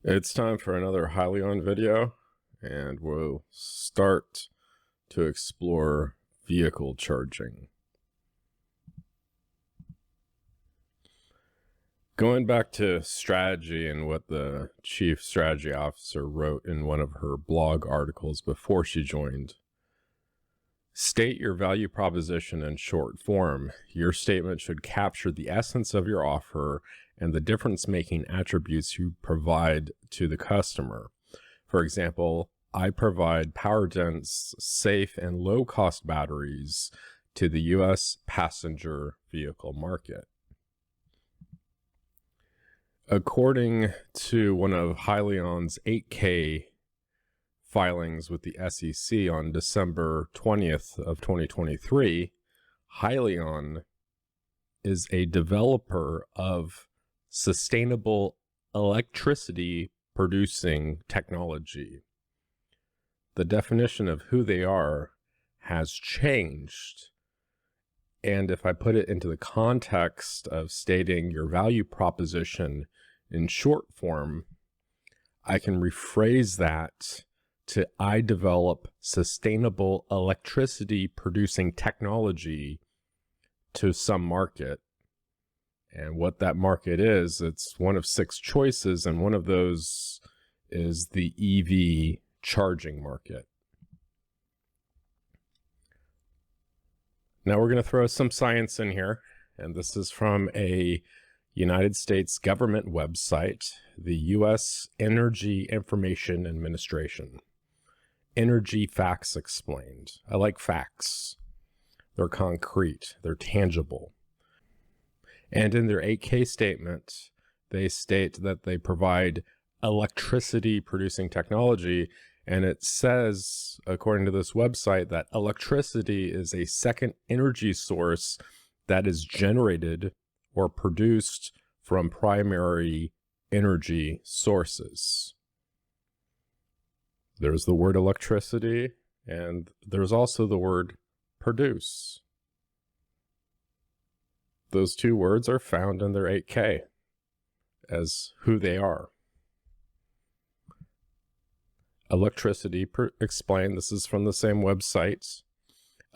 It's time for another HYLN video, and we'll start to explore vehicle charging. Going back to strategy and what the Chief Strategy Officer wrote in one of her blog articles before she joined. State your value proposition in short form. Your statement should capture the essence of your offer and the difference-making attributes you provide to the customer. For example, I provide power-dense, safe, and low-cost batteries to the U.S. passenger vehicle market. According to one of HYLN's 8K filings with the SEC on December 20th of 2023, HYLN is a developer of sustainable electricity producing technology. The definition of who they are has changed. And if I put it into the context of stating your value proposition in short form, I can rephrase that to I develop sustainable electricity producing technology to some market. And what that market is, it's one of 6 choices, and one of those is the EV charging market. Now we're going to throw some science in here, and this is from a United States government website, the U.S. Energy Information Administration. Energy facts explained. I like facts. They're concrete. They're tangible. And in their 8K statement, they state that they provide electricity producing technology. And it says, according to this website, that electricity is a second energy source that is generated or produced from primary energy sources. There's the word electricity, and there's also the word produce. Those 2 words are found in their 8K as who they are. Electricity explained, this is from the same website.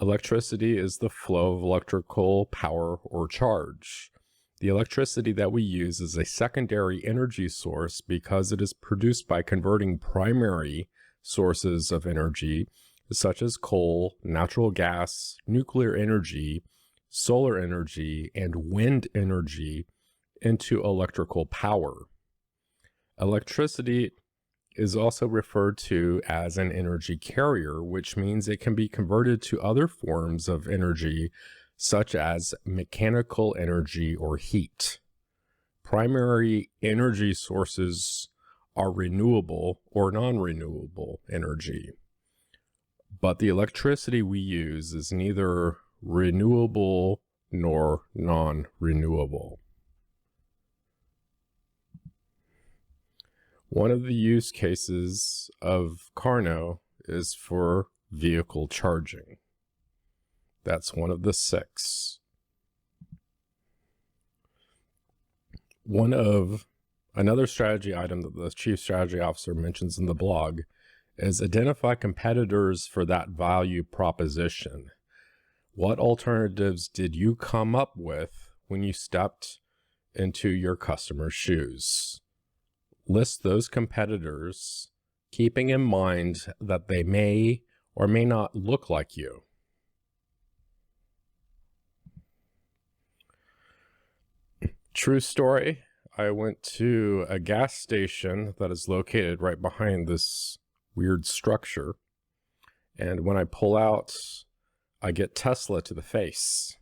Electricity is the flow of electrical power or charge. The electricity that we use is a secondary energy source because it is produced by converting primary sources of energy, such as coal, natural gas, nuclear energy, solar energy, and wind energy, into electrical power. Electricity is also referred to as an energy carrier, which means it can be converted to other forms of energy, such as mechanical energy or heat. Primary energy sources are renewable or non-renewable energy, but the electricity we use is neither renewable nor non-renewable. One of the use cases of Carno is for vehicle charging. That's one of the 6. Another strategy item that the Chief Strategy Officer mentions in the blog is identify competitors for that value proposition. What alternatives did you come up with when you stepped into your customer's shoes? List those competitors, keeping in mind that they may or may not look like you. True story, I went to a gas station that is located right behind this weird structure, and when I pull out, I get Tesla to the face.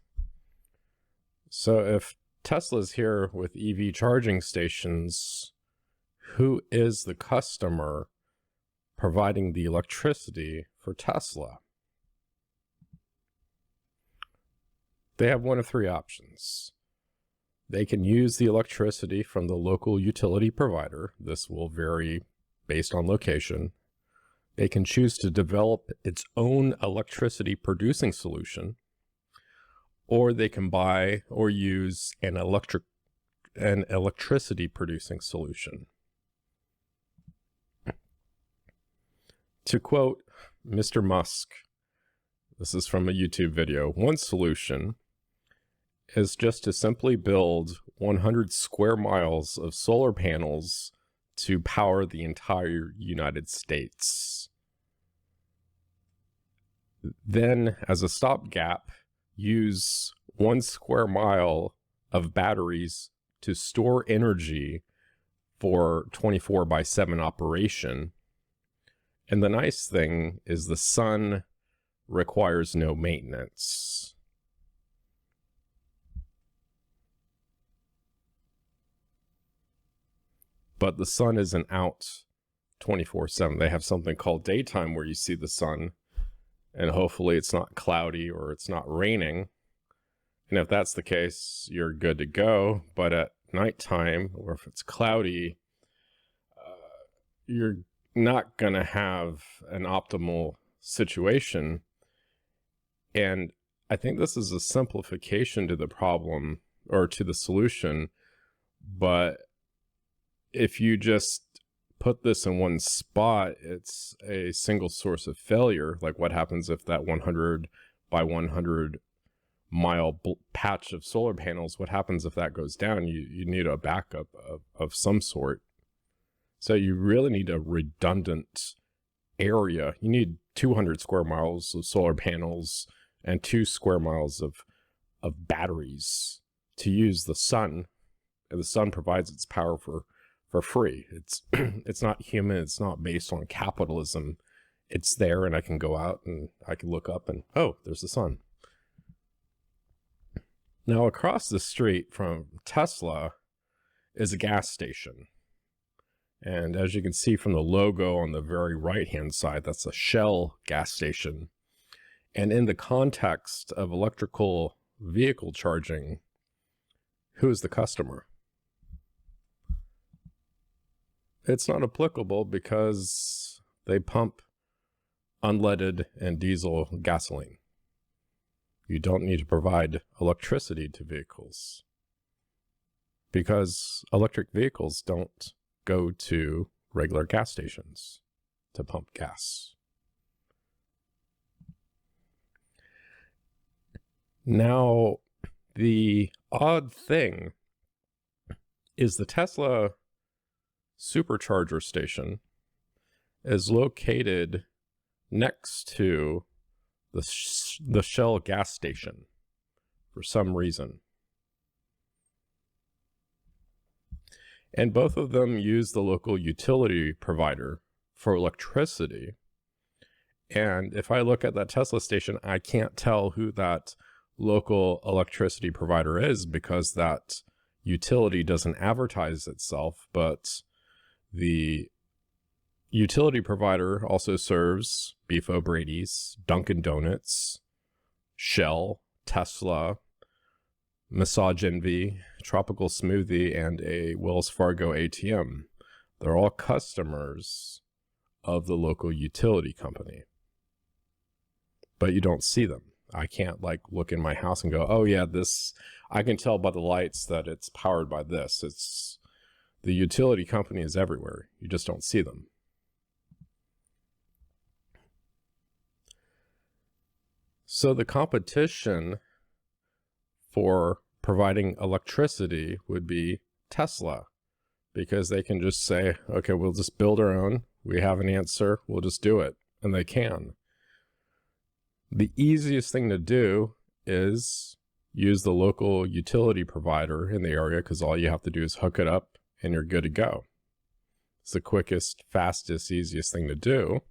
So if Tesla's here with EV charging stations, who is the customer providing the electricity for Tesla? They have one of 3 options. They can use the electricity from the local utility provider. This will vary based on location. They can choose to develop its own electricity producing solution, or they can buy or use an electricity producing solution. To quote Mr. Musk, this is from a YouTube video, one solution is just to simply build 100 square miles of solar panels to power the entire United States. Then, as a stopgap, use 1 square mile of batteries to store energy for 24/7 operation. And the nice thing is the sun requires no maintenance. But the sun isn't out 24/7. They have something called daytime where you see the sun, and hopefully it's not cloudy or it's not raining. And if that's the case, you're good to go. But at nighttime, or if it's cloudy, you're not going to have an optimal situation. And I think this is a simplification to the problem, or to the solution. But if you just put this in one spot, it's a single source of failure. Like, what happens if that 100 by 100 mile patch of solar panels, what happens if that goes down? You need a backup of some sort. So you really need a redundant area. You need 200 square miles of solar panels and 2 square miles of batteries to use the sun. And the sun provides its power for free. It's it's not human. It's not based on capitalism. It's there, and I can go out and I can look up and, oh, there's the sun. Now, across the street from Tesla is a gas station. And as you can see from the logo on the very right-hand side, that's a Shell gas station. And in the context of electrical vehicle charging, who is the customer? It's not applicable because they pump unleaded and diesel gasoline. You don't need to provide electricity to vehicles because electric vehicles don't go to regular gas stations to pump gas. Now, the odd thing is the Tesla supercharger station is located next to the Shell gas station for some reason. And both of them use the local utility provider for electricity. And if I look at that Tesla station, I can't tell who that local electricity provider is because that utility doesn't advertise itself, but the utility provider also serves Beef O'Brady's, Dunkin' Donuts, Shell, Tesla, Massage Envy, Tropical Smoothie, and a Wells Fargo ATM. They're all customers of the local utility company, but you don't see them. I can't like look in my house and go, oh yeah, this, I can tell by the lights that it's powered by this. It's the utility company is everywhere. You just don't see them. So the competition for providing electricity would be Tesla, because they can just say, okay, we'll just build our own. We have an answer. We'll just do it. And they can. The easiest thing to do is use the local utility provider in the area, because all you have to do is hook it up and you're good to go. It's the quickest, fastest, easiest thing to do.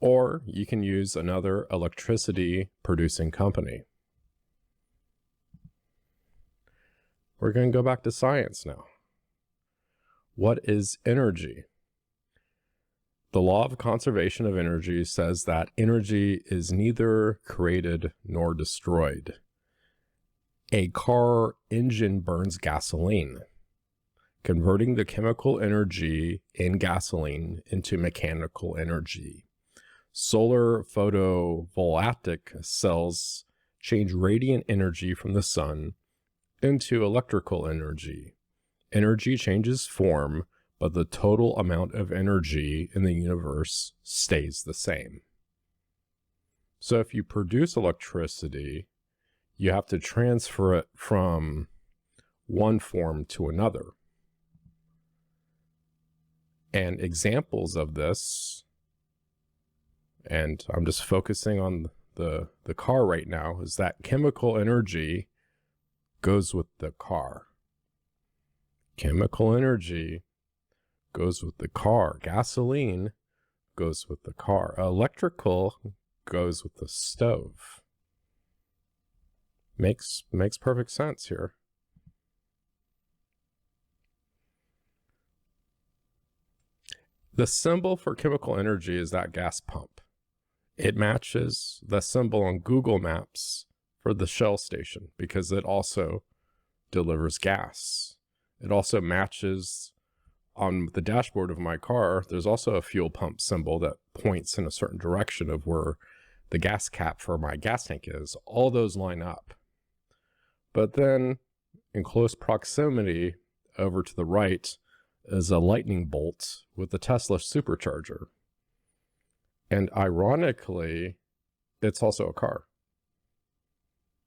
Or you can use another electricity producing company. We're going to go back to science now. What is energy? The law of conservation of energy says that energy is neither created nor destroyed. A car engine burns gasoline, converting the chemical energy in gasoline into mechanical energy. Solar photovoltaic cells change radiant energy from the sun into electrical energy. Energy changes form but the total amount of energy in the universe stays the same. So if you produce electricity, you have to transfer it from one form to another. And examples of this, and I'm just focusing on the car right now, is that chemical energy goes with the car. Chemical energy goes with the car. Gasoline goes with the car. Electrical goes with the stove. Makes perfect sense here. The symbol for chemical energy is that gas pump. It matches the symbol on Google Maps for the Shell station because it also delivers gas. It also matches on the dashboard of my car. There's also a fuel pump symbol that points in a certain direction of where the gas cap for my gas tank is. All those line up. But then in close proximity over to the right is a lightning bolt with a Tesla supercharger. And ironically, it's also a car.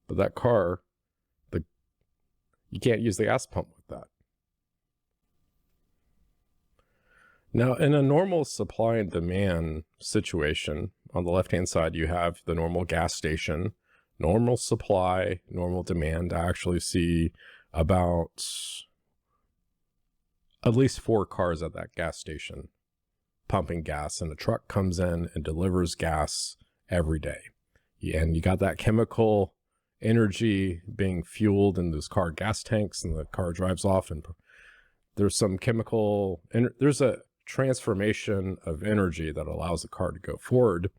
But that car, you can't use the gas pump with that. Now, in a normal supply and demand situation, on the left-hand side, you have the normal gas station, normal supply, normal demand. I actually see about at least 4 cars at that gas station pumping gas, and a truck comes in and delivers gas every day. And you got that chemical energy being fueled in those car gas tanks, and the car drives off, and there's some chemical, and there's a transformation of energy that allows the car to go forward.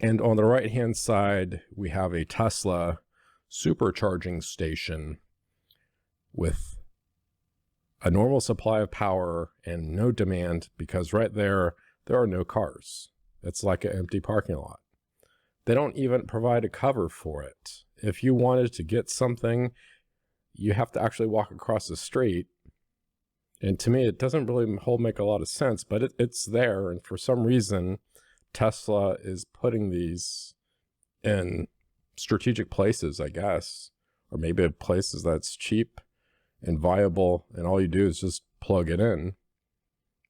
And on the right hand side, we have a Tesla supercharging station with a normal supply of power and no demand, because right there are no cars. It's like an empty parking lot. They don't even provide a cover for it. If you wanted to get something, you have to actually walk across the street. And to me, it doesn't really make a lot of sense, but it's there. And for some reason, Tesla is putting these in strategic places, I guess, or maybe places that's cheap and viable, and all you do is just plug it in.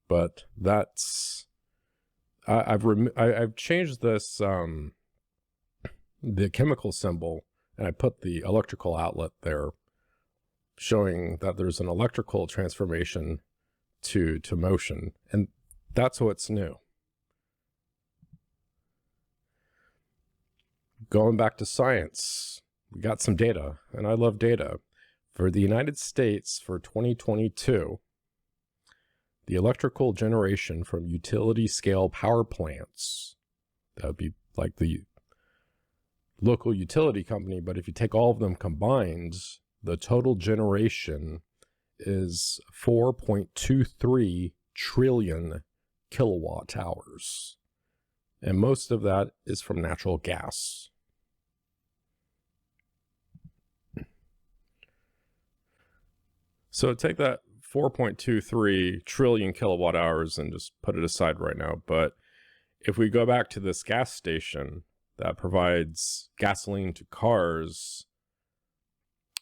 But that's, I've changed this, the chemical symbol, and I put the electrical outlet there, showing that there's an electrical transformation to motion, and that's what's new. Going back to science, we got some data, and I love data. For the United States for 2022, the electrical generation from utility scale power plants, that would be like the local utility company, but if you take all of them combined, the total generation is 4.23 trillion kilowatt hours. And most of that is from natural gas. So take that 4.23 trillion kilowatt hours and just put it aside right now. But if we go back to this gas station that provides gasoline to cars,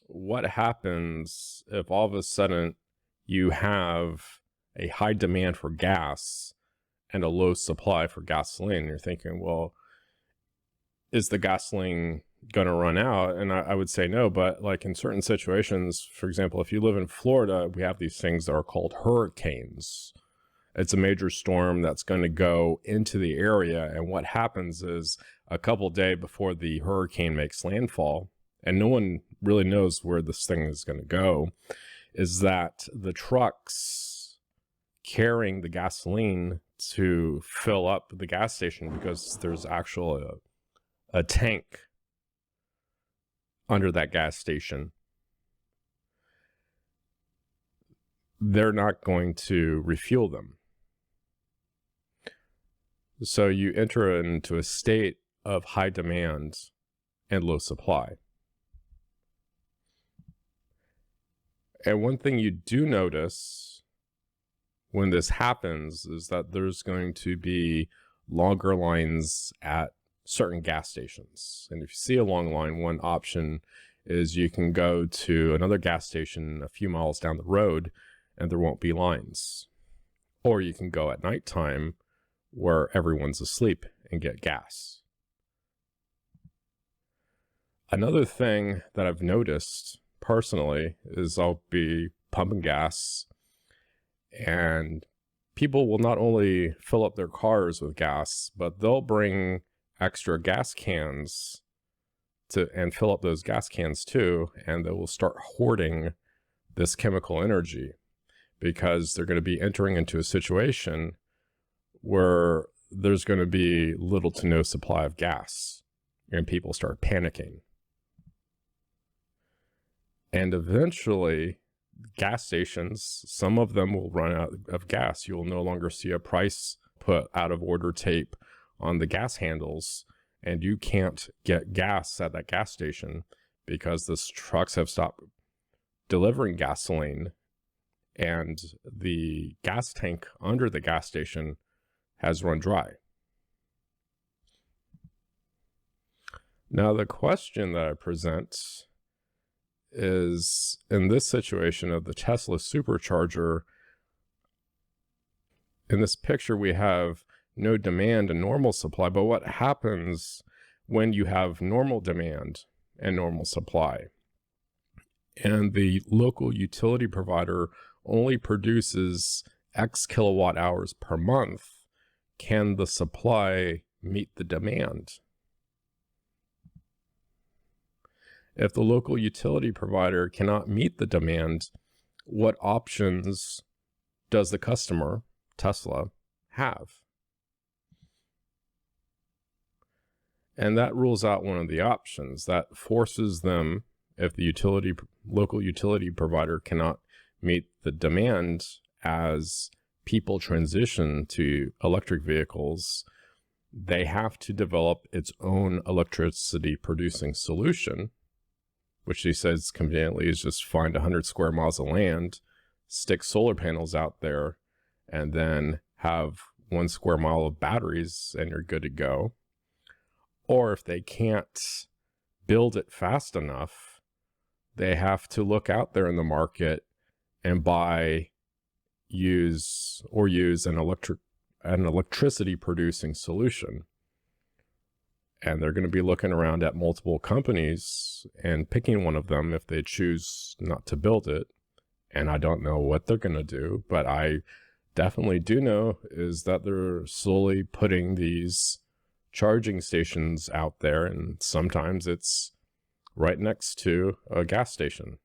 what happens if all of a sudden you have a high demand for gas and a low supply for gasoline? You're thinking, well, is the gasoline going to run out? And I would say no, but like in certain situations, for example, if you live in Florida, we have these things that are called hurricanes. It's a major storm that's going to go into the area, and what happens is a couple days before the hurricane makes landfall, and no one really knows where this thing is going to go, is that the trucks carrying the gasoline to fill up the gas station, because there's actually a tank under that gas station, they're not going to refuel them. So you enter into a state of high demand and low supply. And one thing you do notice when this happens is that there's going to be longer lines at certain gas stations. And if you see a long line, one option is you can go to another gas station a few miles down the road and there won't be lines. Or you can go at nighttime where everyone's asleep and get gas. Another thing that I've noticed personally is I'll be pumping gas and people will not only fill up their cars with gas, but they'll bring extra gas cans and fill up those gas cans too, and they will start hoarding this chemical energy because they're going to be entering into a situation where there's going to be little to no supply of gas and people start panicking. And eventually, gas stations, some of them will run out of gas. You will no longer see a price put out of order tape on the gas handles, and you can't get gas at that gas station because the trucks have stopped delivering gasoline and the gas tank under the gas station has run dry. Now, the question that I present is, in this situation of the Tesla supercharger, in this picture we have no demand and normal supply, but what happens when you have normal demand and normal supply and the local utility provider only produces X kilowatt hours per month? Can the supply meet the demand? If the local utility provider cannot meet the demand, what options does the customer, Tesla, have? And that rules out one of the options. That forces them, if the local utility provider cannot meet the demand as people transition to electric vehicles, they have to develop its own electricity producing solution, which he says conveniently is just find 100 square miles of land, stick solar panels out there, and then have 1 square mile of batteries and you're good to go. Or if they can't build it fast enough, they have to look out there in the market and use an electricity producing solution. And they're going to be looking around at multiple companies and picking one of them if they choose not to build it. And I don't know what they're going to do, but I definitely do know is that they're slowly putting these charging stations out there, and sometimes it's right next to a gas station.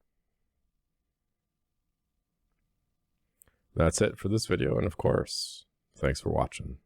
That's it for this video, and of course, thanks for watching.